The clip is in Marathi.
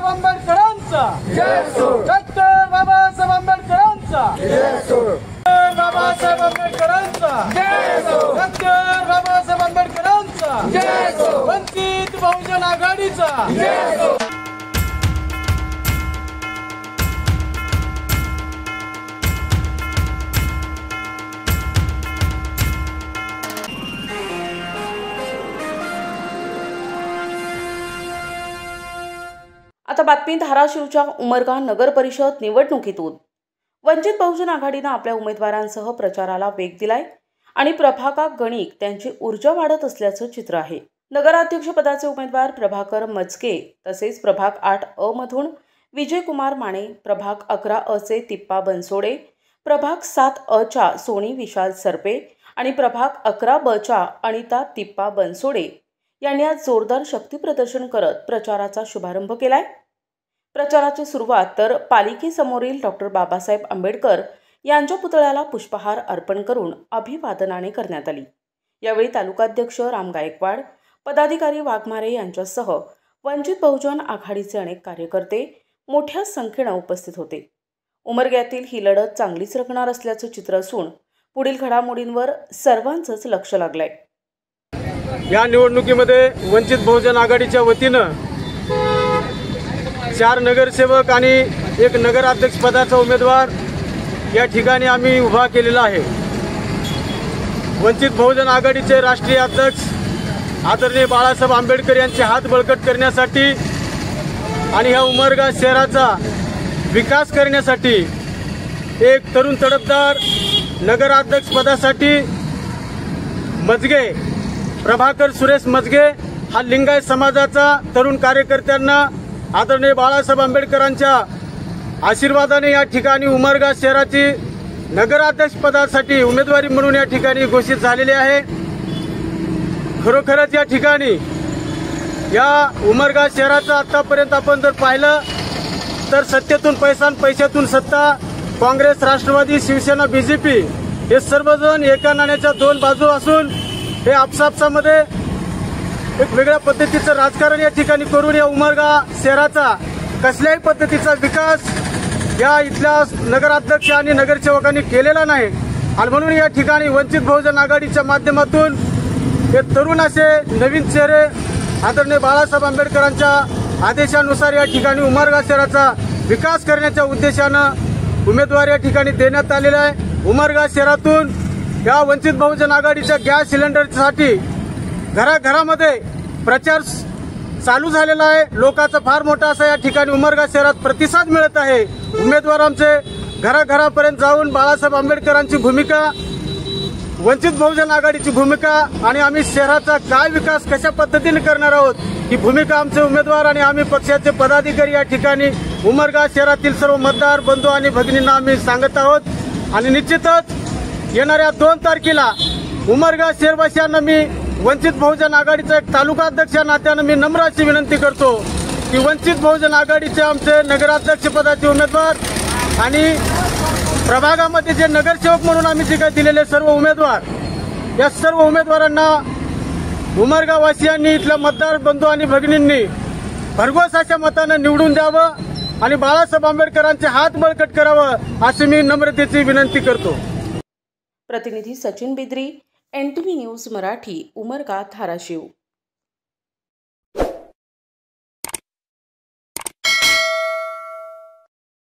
आंबेडकरांचा डॉक्टर बाबासाहेब आंबेडकरांचा डॉक्टर बाबासाहेब आंबेडकरांचा डॉक्टर बाबासाहेब आंबेडकरांचा वंचित बहुजन आघाडीचा। आता बातमी धाराशिवच्या उमरगा नगर परिषद निवडणुकीतून। वंचित बहुजन आघाडीने आपल्या उमेदवारांसह प्रचाराला वेग दिलाय आणि प्रभागा गणिक त्यांची ऊर्जा वाढत असल्याचं चित्र आहे। नगराध्यक्षपदाचे उमेदवार प्रभाकर मजगे तसेच प्रभाग 8 अ मधून विजयकुमार माने, प्रभाग 11 अ चे तिप्पा बनसोडे, प्रभाग 7 अ च्या सोनी विशाल सरपे आणि प्रभाग 11 ब च्या अनिता तिप्पा बनसोडे यांनी आज जोरदार शक्ती प्रदर्शन करत प्रचाराचा शुभारंभ केलाय। प्रचाराची सुरुवात तर पालिकेसमोरील डॉक्टर बाबासाहेब आंबेडकर यांच्या पुतळ्याला पुष्पहार अर्पण करून अभिवादनाने करण्यात आली। यावेळी तालुकाध्यक्ष राम गायकवाड, पदाधिकारी वाघमारे यांच्यासह वंचित बहुजन आघाडीचे अनेक कार्यकर्ते मोठ्या संख्येने उपस्थित होते। उमरग्यातील ही लढत चांगलीच रंगणार असल्याचं चित्र असून पुढील घडामोडींवर सर्वांचंच लक्ष लागलंय। या निवडणुकीमध्ये वंचित बहुजन आघाडीच्या वतीनं 4 नगरसेवक आणि 1 नगराध्यक्ष पदाचा उमेदवार या ठिकाणी आम्ही उभा केलेला आहे। वंचित बहुजन आघाडीचे राष्ट्रीय अध्यक्ष आदरणीय बाळासाहेब आंबेडकर यांचे हात बळकट करण्यासाठी आणि ह्या उमरगा शहराचा विकास करण्यासाठी एक तरुण तडफदार नगराध्यक्ष पदासाठी मजगे प्रभाकर सुरेश मजगे हा लिंगायत समाजाचा तरुण कार्यकर्त्यांना आदरणीय बाळासाहेब आंबेडकरांच्या आशीर्वादाने या ठिकाणी उमरगा शहराची नगराध्यक्ष पदासाठी उमेदवारी म्हणून या ठिकाणी घोषित झालेले आहे। खरोखरच या ठिकाणी या उमरगा शहराचं आतापर्यंत आपण जर पाहिलं तर सत्तेतून पैसा आणि पैशातून सत्ता, काँग्रेस, राष्ट्रवादी, शिवसेना, बीजेपी हे सर्वजण एका नाण्याच्या 2 बाजू असून हे आपसापसामध्ये एक वेगळ्या पद्धतीचं राजकारण या ठिकाणी करून या उमरगा शहराचा कसल्याही पद्धतीचा विकास या इथल्या नगराध्यक्ष आणि नगरसेवकांनी केलेला नाही आणि म्हणून या ठिकाणी वंचित बहुजन आघाडीच्या माध्यमातून हे तरुण असे नवीन चेहरे आदरणीय बाळासाहेब आंबेडकरांच्या आदेशानुसार या ठिकाणी उमरगा शहराचा विकास करण्याच्या उद्देशानं उमेदवार या ठिकाणी देण्यात आलेला आहे। उमरगा शहरातून या वंचित बहुजन आघाडीच्या गॅस सिलेंडरसाठी घराघरामध्ये प्रचार चालू झालेला आहे। लोकांचा फार मोठा असा या ठिकाणी उमरगा शहरात प्रतिसाद मिळत आहे। उमेदवार आमचे घराघरापर्यंत जाऊन बाळासाहेब आंबेडकरांची भूमिका, वंचित बहुजन आघाडीची भूमिका आणि आम्ही शहराचा काय विकास कशा पद्धतीने करणार आहोत ही भूमिका आमचे उमेदवार आणि आम्ही पक्षाचे पदाधिकारी या ठिकाणी उमरगा शहरातील सर्व मतदार बंधू आणि भगिनींना आम्ही सांगत आहोत। आणि निश्चितच येणाऱ्या 2 तारखेला उमरगा शहरवासियांना मी वंचित बहुजन आघाडीचा एक तालुका अध्यक्ष या नात्यानं मी नम्र अशी विनंती करतो की वंचित बहुजन आघाडीचे आमचे नगराध्यक्ष पदाचे उमेदवार आणि प्रभागामध्ये जे नगरसेवक म्हणून आम्ही जे काही दिलेले सर्व उमेदवार, या सर्व उमेदवारांना उमरगा वासियांनी, इथल्या मतदार बंधू आणि भगिनींनी भरघोस अशा मतानं निवडून द्यावं आणि बाळासाहेब आंबेडकरांचे हात बळकट करावं अशी मी नम्रतेची विनंती करतो। प्रतिनिधी सचिन बिद्री, NTV न्यूज मराठी, उमरगा, धाराशिव।